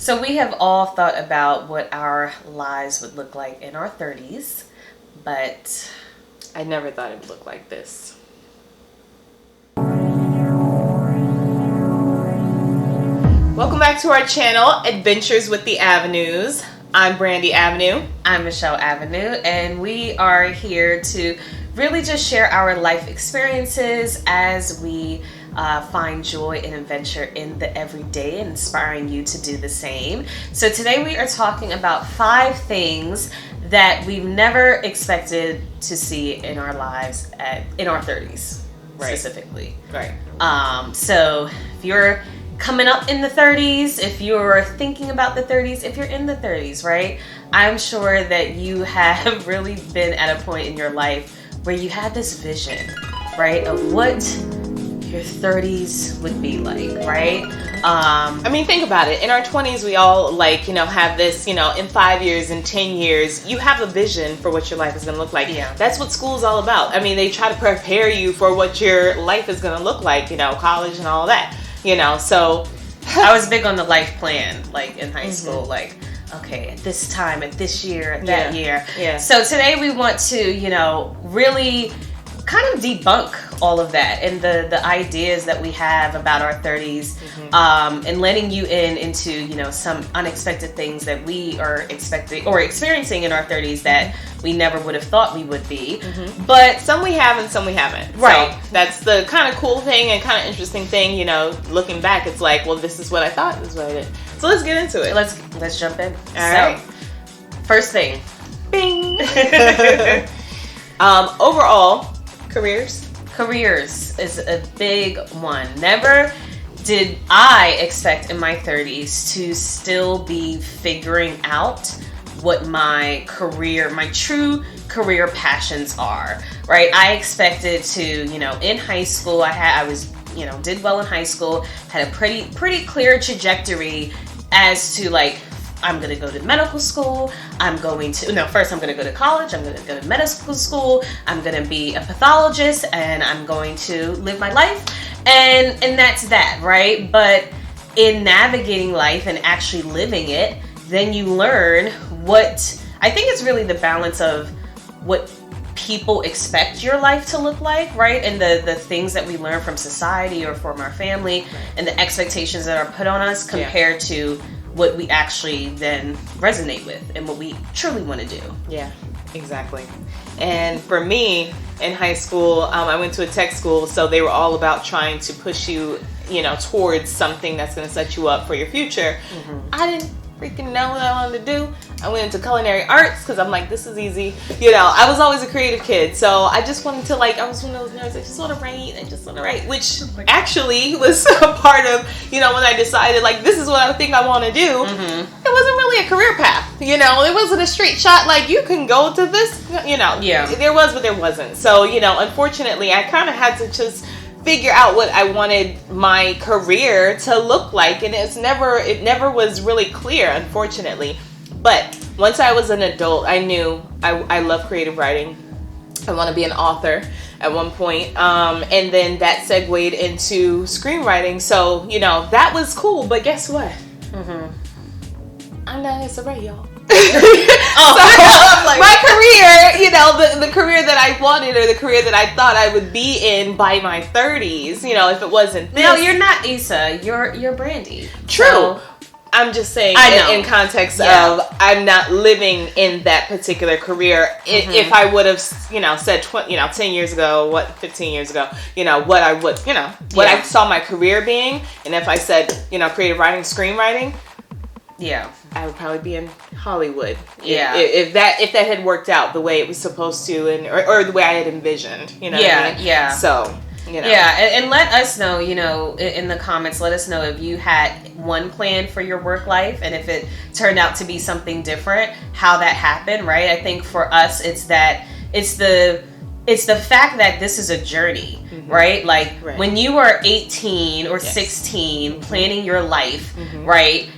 So we have all thought about what our lives would look like in our 30s, but I never thought it would look like this. Welcome back to our channel, Adventures with the Avenues. I'm Brandy Avenue. I'm Michelle Avenue, and we are here to really just share our life experiences as we find joy and adventure in the everyday, and inspiring you to do the same. So today we are talking about 5 things that we've never expected to see in our lives in our 30s, specifically. Right. So if you're coming up in the 30s, if you're thinking about the 30s, if you're in the 30s, right? I'm sure that you have really been at a point in your life where you had this vision, right, of what your 30s would be like, right? I mean, think about it. In our 20s, we all have this, in 5 years, in 10 years, you have a vision for what your life is going to look like. Yeah. That's what school's all about. I mean, they try to prepare you for what your life is going to look like, college and all that, so. I was big on the life plan, in high school, okay, at this time, at this year, at that year. Yeah. So today we want to, really kind of debunk all of that and the ideas that we have about our 30s, and letting you into some unexpected things that we are expecting or experiencing in our 30s that we never would have thought we would be. But some we have and some we haven't. Right. So that's the kind of cool thing and kind of interesting thing, looking back, it's like, well, this is what I thought, this is what I did. So let's get into it. Let's jump in. All right. First thing. Bing. Overall, Careers is a big one. Never did I expect in my 30s to still be figuring out what my true career passions are, right? I expected to, in high school, did well in high school, had a pretty clear trajectory as to I'm going to go to medical school. First I'm going to go to college. I'm going to go to medical school. I'm going to be a pathologist, and I'm going to live my life. And that's that, right? But in navigating life and actually living it, then you learn I think it's really the balance of what people expect your life to look like, right? And the things that we learn from society or from our family, and the expectations that are put on us compared to what we actually then resonate with and what we truly want to do. Yeah, exactly. And for me, in high school, I went to a tech school, so they were all about trying to push you, towards something that's going to set you up for your future. I didn't freaking know what I wanted to do. I went into culinary arts because I'm like, this is easy. I was always a creative kid, so I just wanted to I was one of those nerds that just want to write, which actually was a part of, when I decided this is what I think I want to do. It wasn't really a career path, it wasn't a straight shot, you can go to this, there was, but there wasn't. So, unfortunately, I kind of had to just figure out what I wanted my career to look like, and it never was really clear, unfortunately. But once I was an adult, I knew I love creative writing. I want to be an author at one point, and then that segued into screenwriting. So that was cool. But guess what? I'm not SRA, y'all. My career, the career that I wanted, or the career that I thought I would be in by my 30s, if it wasn't this. No, you're not Issa. You're Brandy. True. So, I'm just saying in context of I'm not living in that particular career. If I would have, said 10 years ago, 15 years ago, what I would, what I saw my career being, and if I said, creative writing, screenwriting, I would probably be in Hollywood. Yeah. If that had worked out the way it was supposed to, or the way I had envisioned, what I mean? Yeah. So, Yeah, and let us know, in the comments, let us know if you had one plan for your work life, and if it turned out to be something different, how that happened, right? I think for us, it's the fact that this is a journey, right? When you are 18 or 16, planning your life, right?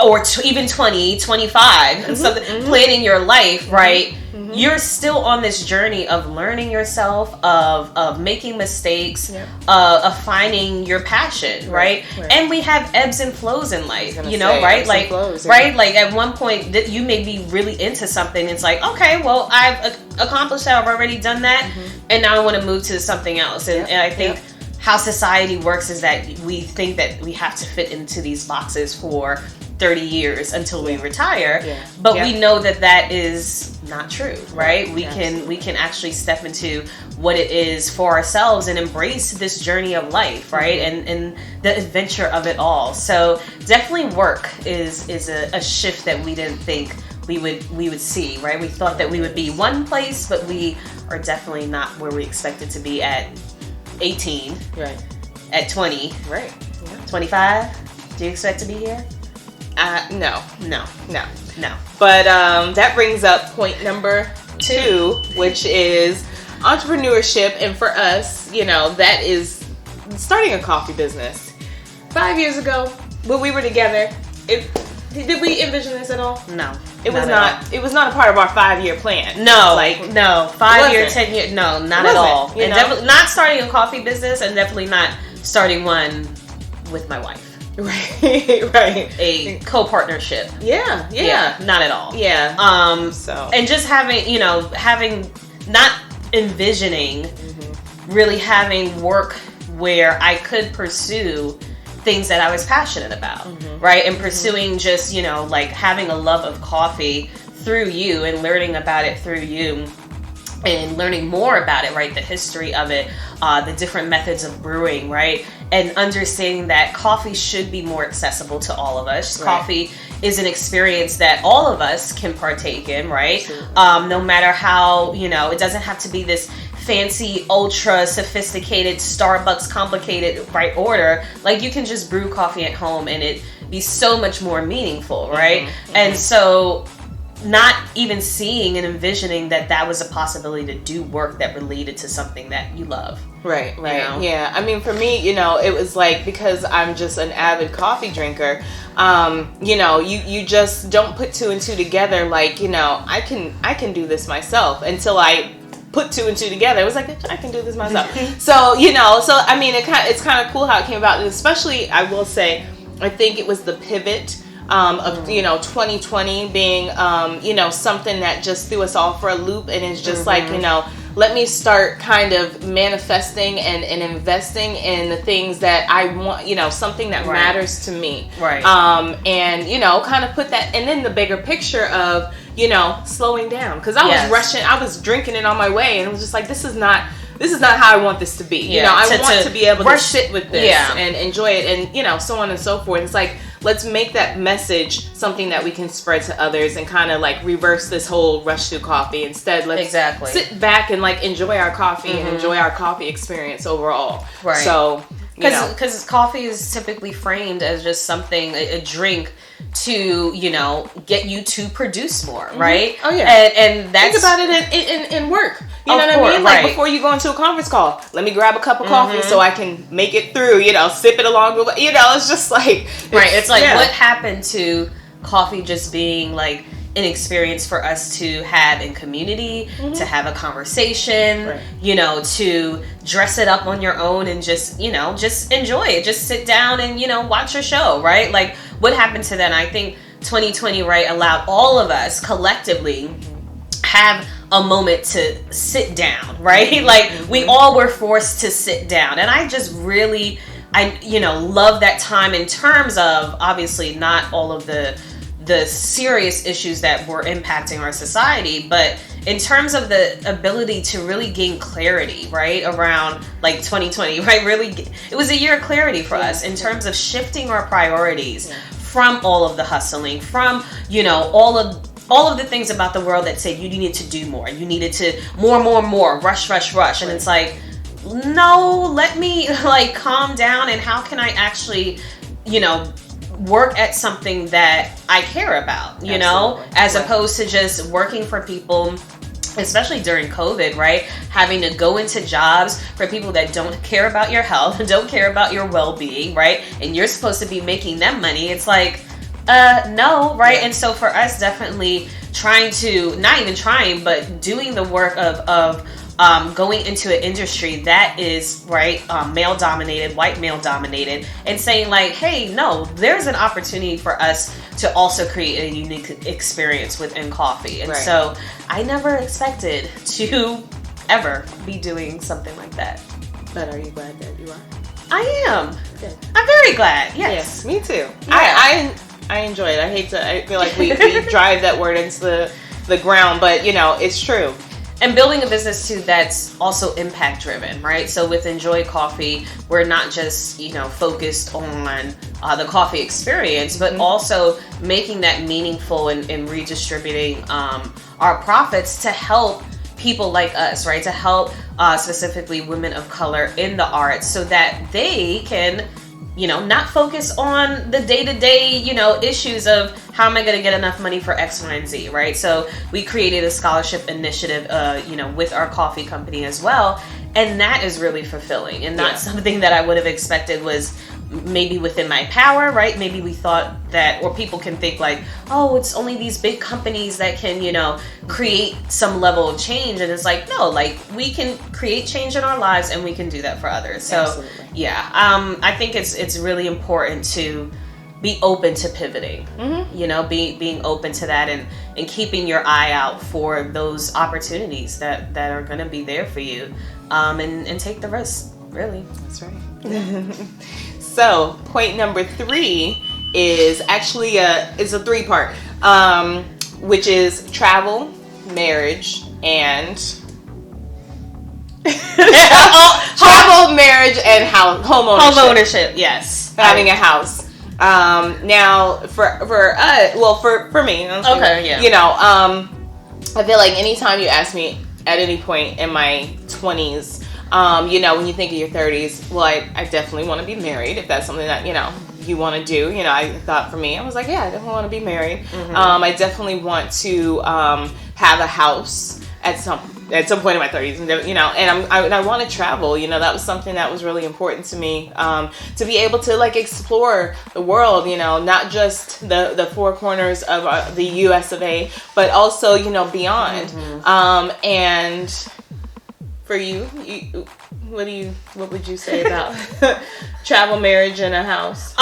or even 20, 25, something, planning your life, right? You're still on this journey of learning yourself, of making mistakes, of finding your passion, right? And we have ebbs and flows in life, you know, right? Like, right? Like at one point that you may be really into something. It's like, okay, well, I've accomplished that. I've already done that. And now I want to move to something else. And I think how society works is that we think that we have to fit into these boxes for 30 years until we retire, but we know that that is not true, right? We can actually step into what it is for ourselves and embrace this journey of life, right? And the adventure of it all. So definitely work is a shift that we didn't think we would see, right? We thought that we would be one place, but we are definitely not where we expected to be at 18, right? At 20, right? 25. Do you expect to be here? No. No. But that brings up point number 2, which is entrepreneurship. And for us, you know, that is starting a coffee business. 5 years ago, when we were together, did we envision this at all? No. It was not. It was not a part of our 5-year plan. No, like no 5 year, 10 year. No, not at all. And definitely not starting a coffee business, and definitely not starting one with my wife. Right. A co-partnership. Yeah. Not at all. Yeah. So. And just having not envisioning really having work where I could pursue things that I was passionate about, right? And pursuing just, you know, like having a love of coffee through you and learning about it through you. And learning more about it, right? The history of it, the different methods of brewing, right? And understanding that coffee should be more accessible to all of us. Right. Coffee is an experience that all of us can partake in, right? No matter how, you know, it doesn't have to be this fancy, ultra sophisticated, Starbucks complicated, right, order. Like you can just brew coffee at home and it be so much more meaningful, right? And so not even seeing and envisioning that was a possibility to do work that related to something that you love. Right. You know? Yeah. I mean, for me, you know, it was like, because I'm just an avid coffee drinker, you know, you just don't put 2 and 2 together. Like, you know, I can do this myself until I put 2 and 2 together. It was like, I can do this myself. So, you know, I mean, it's kind of cool how it came about. And especially, I will say, I think it was the pivot of, you know, 2020 being, you know, something that just threw us all for a loop. And it's just like, you know, let me start kind of manifesting and investing in the things that I want, you know, something that matters to me. Right. And, you know, kind of put that, and then the bigger picture of, you know, slowing down. Because I was rushing, I was drinking it on my way, and it was just like, this is not how I want this to be. You know, I want to be able to sit with this and enjoy it, and, you know, so on and so forth. It's like, let's make that message something that we can spread to others and kind of like reverse this whole rush to coffee. Instead, let's sit back and like enjoy our coffee and enjoy our coffee experience overall. Right. So, because coffee is typically framed as just something, a drink to, you know, get you to produce more, right? Oh yeah. And that's, think about it in work. You know what I mean? Like before you go into a conference call, let me grab a cup of coffee so I can make it through, you know, sip it along the way. You know, it's just like, it's like what happened to coffee just being like an experience for us to have in community, to have a conversation, you know, to dress it up on your own and just, you know, just enjoy it. Just sit down and, you know, watch your show, right? Like what happened to that? I think 2020, right, allowed all of us collectively have a moment to sit down, right? Like we all were forced to sit down. And I just really, you know, love that time in terms of obviously not all of the serious issues that were impacting our society, but in terms of the ability to really gain clarity, right, around like 2020, right, really, it was a year of clarity for us in terms of shifting our priorities from all of the hustling, from, you know, all of the things about the world that said you needed to do more, you needed to more, rush, and it's like, no, let me like calm down, and how can I actually, you know, work at something that I care about, you know, as opposed to just working for people, especially during COVID, right? Having to go into jobs for people that don't care about your health, don't care about your well-being, right? And you're supposed to be making them money. It's like, No, right? Yeah. And so for us, definitely trying to, not even trying, but doing the work of going into an industry that is, right, male dominated, white male dominated, and saying like, hey, no, there's an opportunity for us to also create a unique experience within coffee. And so I never expected to ever be doing something like that. But are you glad that you are? I am. Good. I'm very glad. Yes. Me too. Yeah. I enjoy it. I feel like we drive that word into the ground, but you know, it's true. And building a business too that's also impact driven, right? So with Enjoy Coffee, we're not just, you know, focused on the coffee experience, but also making that meaningful and redistributing our profits to help people like us, right? To help specifically women of color in the arts so that they can, you know, not focus on the day-to-day, you know, issues of how am I going to get enough money for X, Y, and Z, right? So we created a scholarship initiative, you know, with our coffee company as well. And that is really fulfilling and not something that I would have expected was maybe within my power, right? Maybe we thought that, or people can think like, oh, it's only these big companies that can, you know, create some level of change. And it's like, no, like we can create change in our lives and we can do that for others. So Absolutely. yeah, I think it's really important to be open to pivoting, you know, being open to that and keeping your eye out for those opportunities that are going to be there for you, and take the risk, really. That's right. So point number 3 is actually a 3-part, which is travel, marriage, and travel, marriage, and home ownership. Home ownership, yes. Having a house. Now for me, Okay, yeah. you know, I feel like anytime you ask me at any point in my 20s, you know, when you think of your 30s, well, I definitely want to be married if that's something that, you know, you want to do. You know, I thought for me, I was like, yeah, I definitely want to be married. I definitely want to have a house at some point in my 30s, and you know, and I want to travel. You know, that was something that was really important to me, to be able to like explore the world. You know, not just the 4 corners of the U.S. of A., but also, you know, beyond. And for you, what would you say about travel, marriage, and a house?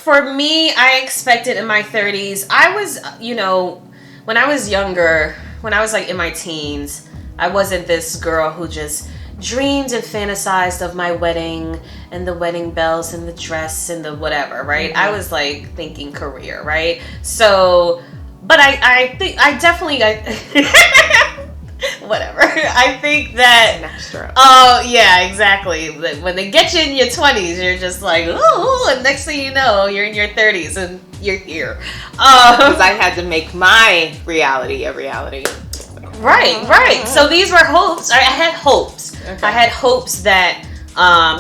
For me, I expected in my 30s, I was, you know, when I was younger, when I was like in my teens, I wasn't this girl who just dreamed and fantasized of my wedding and the wedding bells and the dress and the whatever, right? I was like thinking career, right? So, but I think I definitely, whatever. I think that, oh yeah, exactly. When they get you in your 20s, you're just like, oh, and next thing you know, you're in your 30s and you're here. Because I had to make my reality a reality. Right. So these were hopes. I had hopes. Okay. I had hopes that,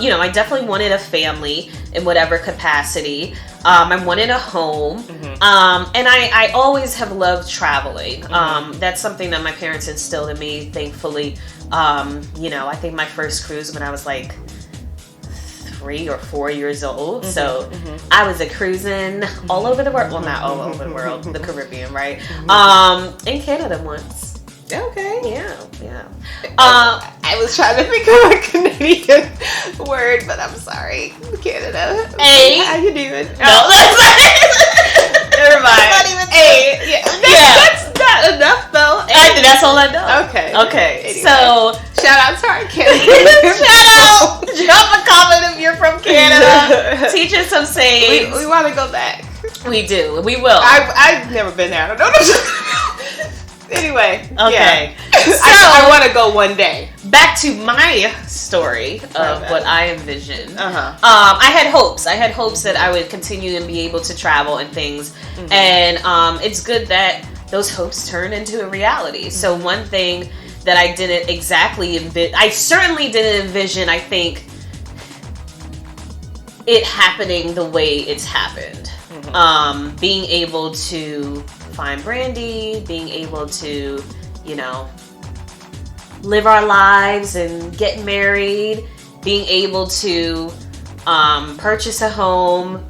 you know, I definitely wanted a family in whatever capacity. I wanted a home. And I always have loved traveling. That's something that my parents instilled in me, thankfully. You know, I think my first cruise when I was like 3 or 4 years old. So I was cruising all over the world. Well, not all over the world, the Caribbean, right? In Canada once. Okay. Yeah. I was trying to think of a Canadian word, but I'm sorry. Canada. Hey. How you doing? No, never mind. Not even A. Yeah. That's not enough though. That's all I know. Okay. Anyway. So shout out to our Canadians. Shout out. Drop a comment if you're from Canada. Teach us some sayings. We want to go back. We do. We will. I've never been there. I don't know. Anyway, okay. Yeah. So I want to go one day. Back to my story of what I envisioned. I had hopes. I had hopes that I would continue and be able to travel and things. And it's good that those hopes turn into a reality. So one thing that I didn't exactly I certainly didn't envision, I think, it happening the way it's happened. Being able to find Brandy, being able to, you know, live our lives and get married, being able to purchase a home,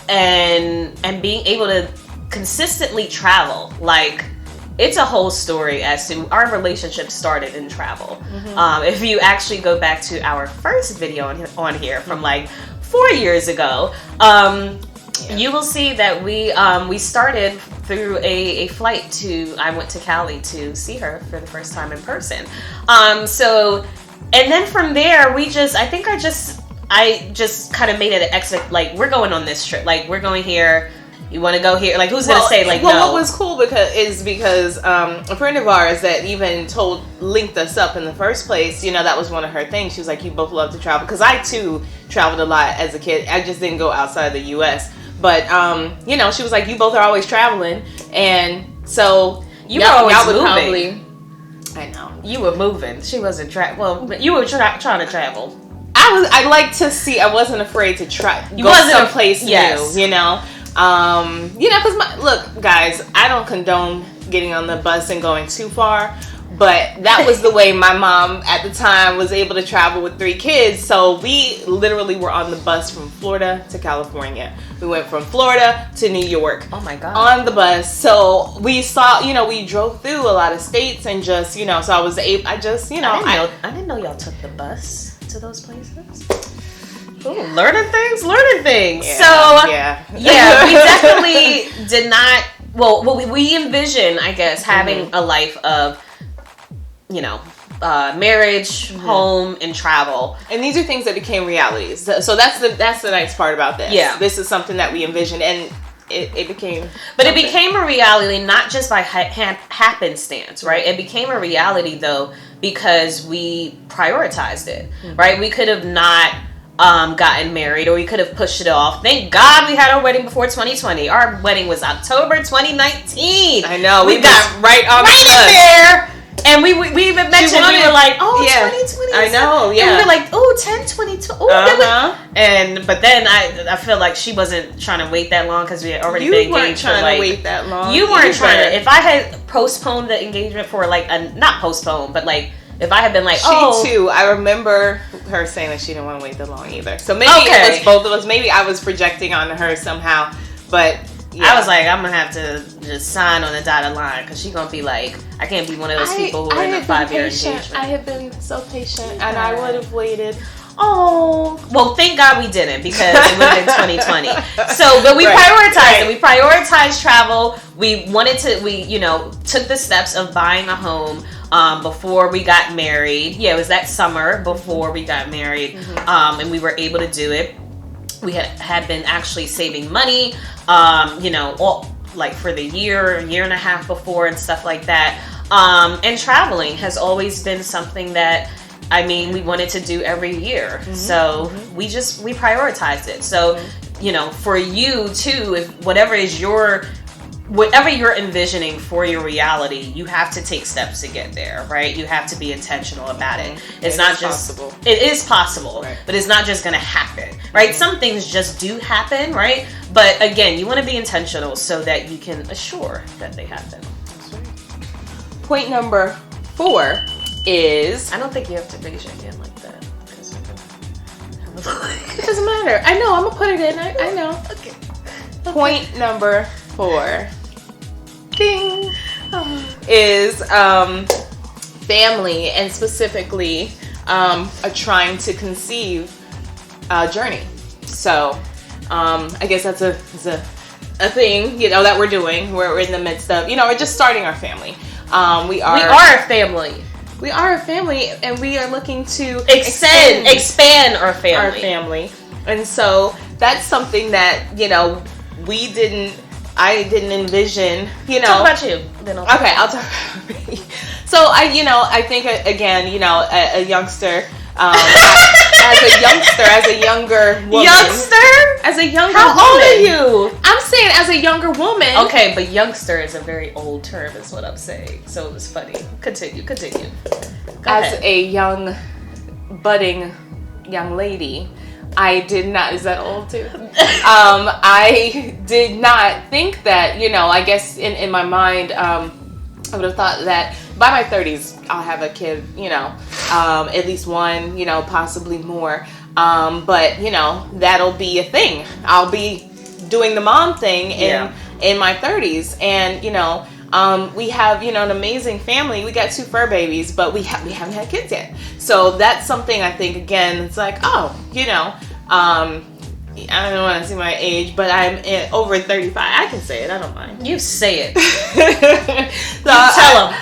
and being able to consistently travel. Like, it's a whole story as to our relationship started in travel. If you actually go back to our first video on here from like 4 years ago, you will see that we started through a flight I went to Cali to see her for the first time in person. And then from there, I just kind of made it an like, we're going on this trip. Like, we're going here. You want to go here? Like, who's going to say, like, no? What was cool because a friend of ours that even linked us up in the first place, that was one of her things. She was like, you both love to travel. Because I, too, traveled a lot as a kid. I just didn't go outside the U.S. But, she was like, you both are always traveling. And so, you were always moving. Probably, I know. You were moving. She wasn't but you were trying to travel. I like to see. I wasn't afraid to try. Go someplace new. Because look, guys, I don't condone getting on the bus and going too far, but that was the way my mom at the time was able to travel with 3 kids. So we literally were on the bus from Florida to California. We went from Florida to New York. Oh my God. On the bus. So we saw, we drove through a lot of states and just, so I was able, I didn't know y'all took the bus to those places. Ooh, learning things. Yeah, we definitely did not. Well, we envision, I guess, having a life of, marriage, home, and travel. And these are things that became realities. So that's the nice part about this. Yeah, this is something that we envisioned, and it became. But something. It became a reality not just by happenstance, right? It became a reality though because we prioritized it, right? We could have not gotten married, or we could have pushed it off. Thank God we had our wedding before 2020. Our wedding was October 2019. I know. We got right in there. And we even mentioned, we were like, 2020. I know, yeah. And we were like, 1022. But then I feel like she wasn't trying to wait that long because we had already been engaged for like... You weren't trying to wait that long. You weren't trying to... If I had postponed the engagement for like... not postponed, but like... If I had been like, she too, I remember her saying that she didn't want to wait that long either. So maybe it was both of us. Maybe I was projecting onto her somehow. But yeah. I was like, I'm going to have to just sign on the dotted line because she's going to be like, I can't be one of those people who are in a 5-year engagement. I have been so patient and I would have waited. Oh, well, thank God we didn't because it would have been 2020. So, but we prioritized it. We prioritized travel. We took the steps of buying a home before we got married. Yeah, it was that summer before we got married, and we were able to do it. We had been actually saving money, like for the year and a half before and stuff like that. And traveling has always been something that, we wanted to do every year. So we prioritized it. So, for you too, if whatever you're envisioning for your reality, you have to take steps to get there, right? You have to be intentional about it. It's not just possible. It is possible, right. But it's not just going to happen, right? Some things just do happen, right? But again, you want to be intentional so that you can assure that they happen. That's right. Point number 4 is... I don't think you have to raise your hand like that. It doesn't matter. I know. I'm going to put it in. I know. Okay. Point number 4 ding, is family, and specifically a trying to conceive journey. So I guess that's a thing that we're doing. We're in the midst of we're just starting our family. We are a family. We are a family, and we are looking to expand our family. And so that's something that I didn't envision, Talk about you. Then okay, I'll talk about me. So I think again, a youngster, as a younger woman. As a younger woman. How old are you? I'm saying as a younger woman. Okay, but youngster is a very old term, is what I'm saying. So it was funny. Continue. Go as ahead. A young, budding young lady, I did not, is that old too? I did not think that, I guess in my mind, I would have thought that by my 30s, I'll have a kid, at least one, possibly more. But, that'll be a thing. I'll be just doing the mom thing in my 30s. And, we have, an amazing family. We got 2 fur babies, but we haven't had kids yet. So that's something I think, again, it's like, I don't want to see my age, but I'm over 35. I can say it. I don't mind. You say it. So tell them.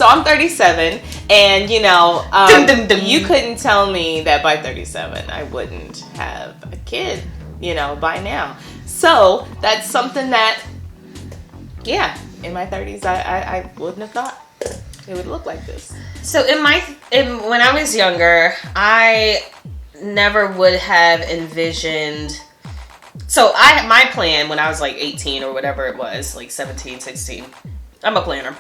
I'm 37, and Dum, dum, dum. you couldn't tell me that by 37 I wouldn't have a kid, by now. So that's something that, in my 30s, I wouldn't have thought it would look like this. So when I was younger, I never would have envisioned. So my plan when I was like 18 or whatever it was, like 17, 16. I'm a planner.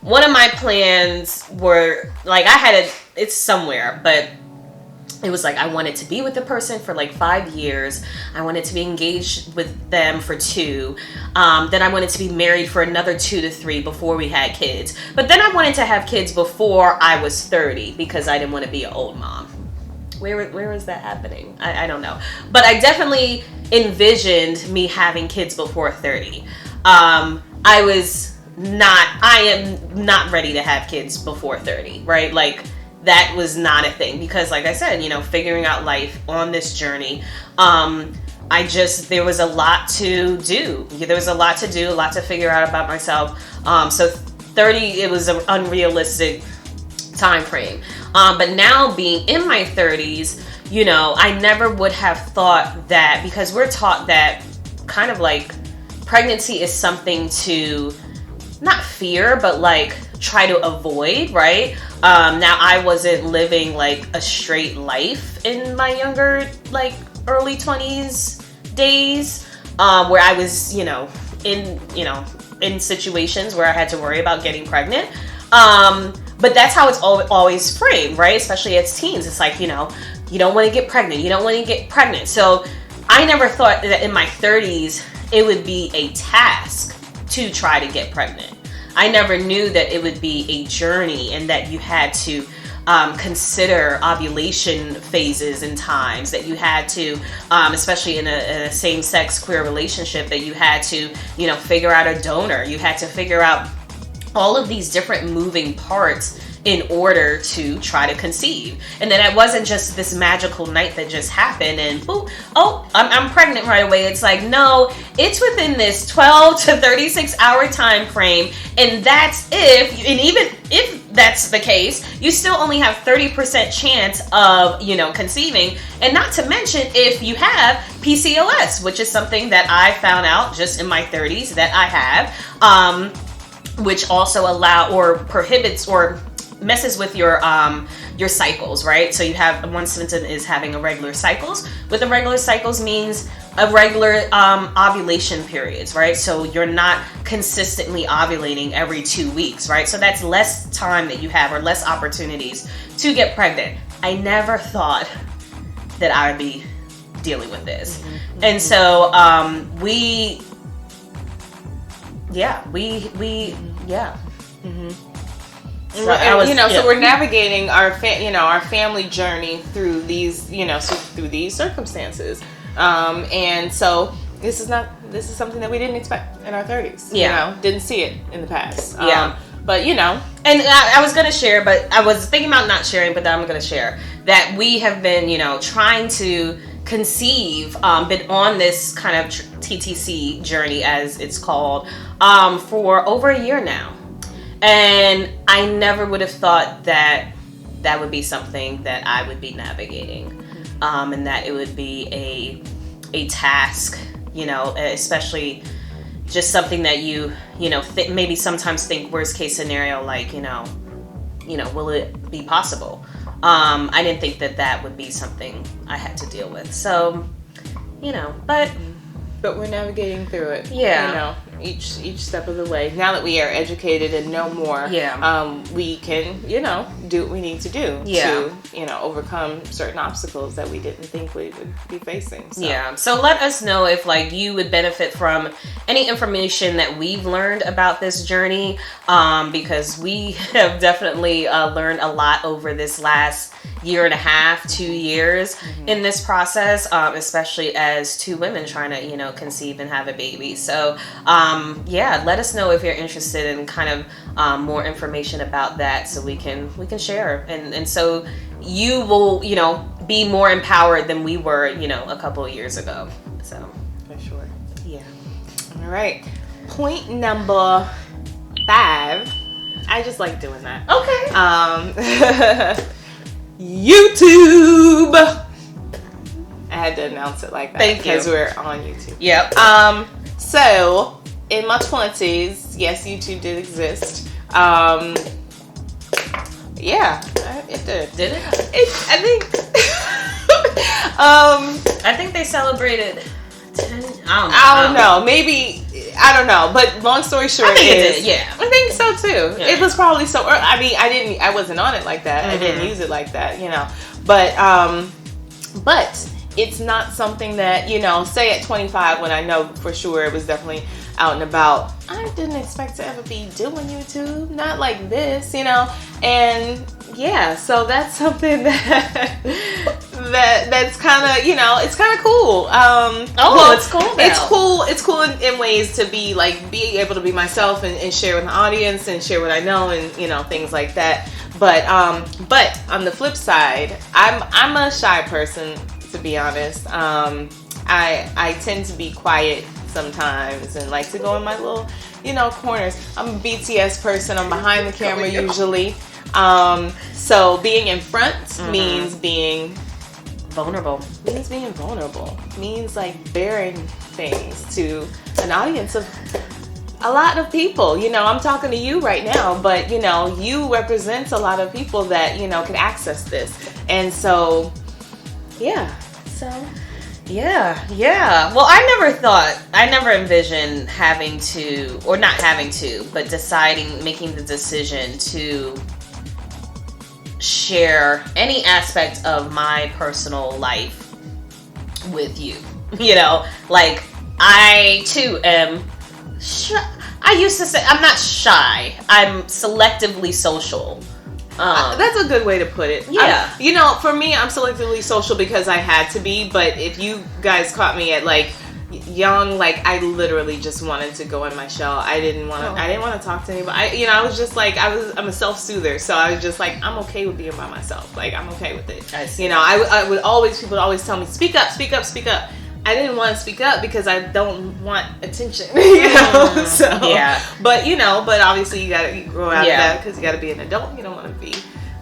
One of my plans were like it's somewhere, but it was like I wanted to be with the person for like 5 years. I wanted to be engaged with them for 2. Then I wanted to be married for another 2 to 3 before we had kids. But then I wanted to have kids before I was 30 because I didn't want to be an old mom. Where is that happening? I don't know. But I definitely envisioned me having kids before 30. I am not ready to have kids before 30, right? Like, that was not a thing because, like I said, figuring out life on this journey, there was a lot to do. There was a lot to do, a lot to figure out about myself. So 30, it was an unrealistic time frame. But now being in my 30s, I never would have thought that, because we're taught that kind of like pregnancy is something to not fear, but like try to avoid, right? Now I wasn't living like a straight life in my younger, like early 20s days, where I was, in situations where I had to worry about getting pregnant. But that's how it's always framed, right? Especially as teens. It's like, you don't want to get pregnant. You don't want to get pregnant. So I never thought that in my 30s, it would be a task to try to get pregnant. I never knew that it would be a journey and that you had to consider ovulation phases and times, that you had to, especially in a same-sex queer relationship, that you had to, figure out a donor. You had to figure out all of these different moving parts in order to try to conceive. And then it wasn't just this magical night that just happened and I'm pregnant right away. It's like, no, it's within this 12 to 36 hour time frame. And even if that's the case, you still only have 30% chance of, conceiving. And not to mention if you have PCOS, which is something that I found out just in my 30s that I have, which also prohibits or messes with your cycles, right? So you have one symptom is having irregular cycles. With irregular cycles means irregular ovulation periods, right? So you're not consistently ovulating every 2 weeks, right? So that's less time that you have or less opportunities to get pregnant. I never thought that I would be dealing with this. Mm-hmm. And so Mm-hmm. So we're navigating our family journey through these circumstances, and so this is something that we didn't expect in our 30s. Didn't see it in the past. But and I was gonna share, but I was thinking about not sharing, but then I'm gonna share that we have been trying to conceive, been on this kind of TTC journey, as it's called, for over a year now. And I never would have thought that would be something that I would be navigating, and that it would be a task, especially just something that you maybe sometimes think worst case scenario, like, will it be possible? I didn't think that would be something I had to deal with. So, but we're navigating through it. each step of the way. Now that we are educated and know more, we can, do what we need to do to, overcome certain obstacles that we didn't think we would be facing. So. Yeah. So let us know if like you would benefit from any information that we've learned about this journey, because we have definitely learned a lot over this last year and a half, 2 years in this process, especially as two women trying to, conceive and have a baby. So, let us know if you're interested in kind of more information about that, so we can share, and so you will, be more empowered than we were, a couple of years ago. So for sure. Yeah. All right. Point number 5. I just like doing that. Okay. YouTube. I had to announce it like that. Thank you. Because we're on YouTube. Yep. So in my 20s, yes, YouTube did exist. Yeah, it did. Did it? I think. I think they celebrated 10. I don't know. Maybe. I don't know, but long story short, I think it did. Yeah, I think so too. Yeah. It was probably so. I mean, I wasn't on it like that. I didn't use it like that, But it's not something that, say at 25, when I know for sure it was definitely out and about. I didn't expect to ever be doing YouTube, not like this, and yeah, so that's something that that's kind of, it's kind of cool. It's cool. It's cool in ways to be able to be myself and share with the audience and share what I know and things like that. But on the flip side, I'm a shy person, to be honest. I tend to be quiet sometimes and like to go in my little corners. I'm a BTS person. I'm behind the camera usually. So being in front means being vulnerable. Means like bearing things to an audience of a lot of people. I'm talking to you right now, but you represent a lot of people that can access this. And so yeah. Yeah. Well, I never envisioned having to, or not having to, but making the decision to share any aspect of my personal life with you. Like I too am I used to say I'm not shy. I'm selectively social. That's a good way to put it. Yeah. For me, I'm selectively social because I had to be. But if you guys caught me at young, I literally just wanted to go in my shell. I didn't want to talk to anybody. I was just I'm a self-soother, so I was just I'm okay with being by myself. I'm okay with it. I see. People would always tell me, speak up. I didn't want to speak up because I don't want attention, So yeah, but obviously you grow out of that because you got to be an adult. You don't want to be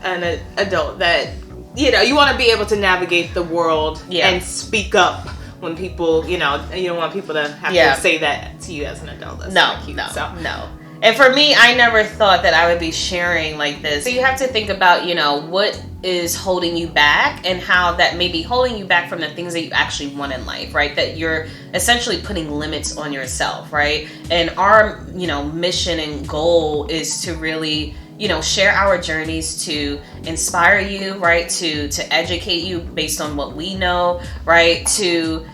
an adult that you want to be able to navigate the world and speak up when people you don't want people to have to say that to you as an adult. That's not cute. No. And for me, I never thought that I would be sharing like this. So you have to think about, what is holding you back and how that may be holding you back from the things that you actually want in life, right? That you're essentially putting limits on yourself, right? And our, mission and goal is to really, share our journeys to inspire you, right? To educate you based on what we know, right? To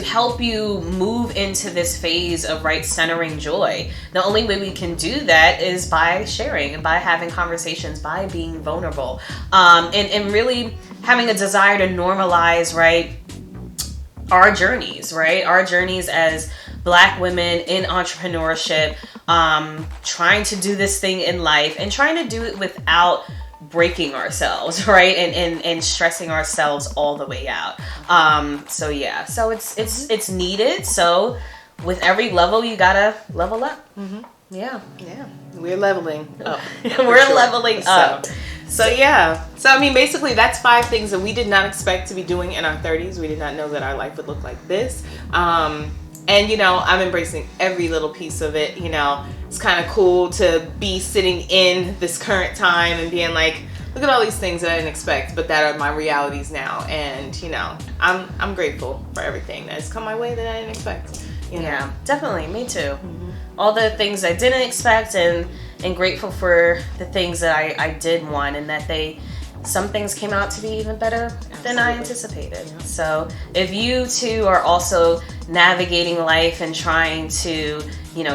help you move into this phase of centering joy. The only way we can do that is by sharing and by having conversations, by being vulnerable, and really having a desire to normalize, our journeys, our journeys as Black women in entrepreneurship, trying to do this thing in life and trying to do it without breaking ourselves, and stressing ourselves all the way out. So it's needed. So with every level, you gotta level up. Yeah, we're leveling up. We're leveling up. So I mean, basically that's 5 things that we did not expect to be doing in our 30s. We did not know that our life would look like this. And I'm embracing every little piece of it. It's kind of cool to be sitting in this current time and being like, look at all these things that I didn't expect, but that are my realities now. And I'm grateful for everything that's come my way that I didn't expect. Yeah, definitely. Me too. All the things I didn't expect, and grateful for the things that I did want, and that some things came out to be even better than I anticipated. Yeah. So if you too are also navigating life and trying to,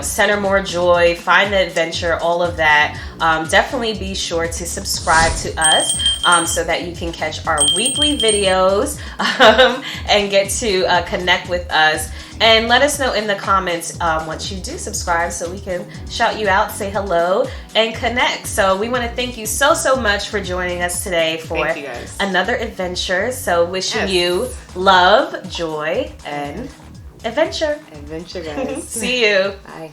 center more joy, find the adventure, all of that, definitely be sure to subscribe to us so that you can catch our weekly videos and get to connect with us. And let us know in the comments once you do subscribe so we can shout you out, say hello, and connect. So we want to thank you so much for joining us today for another adventure. So wishing you love, joy, and adventure. Adventure, guys. See you. Bye.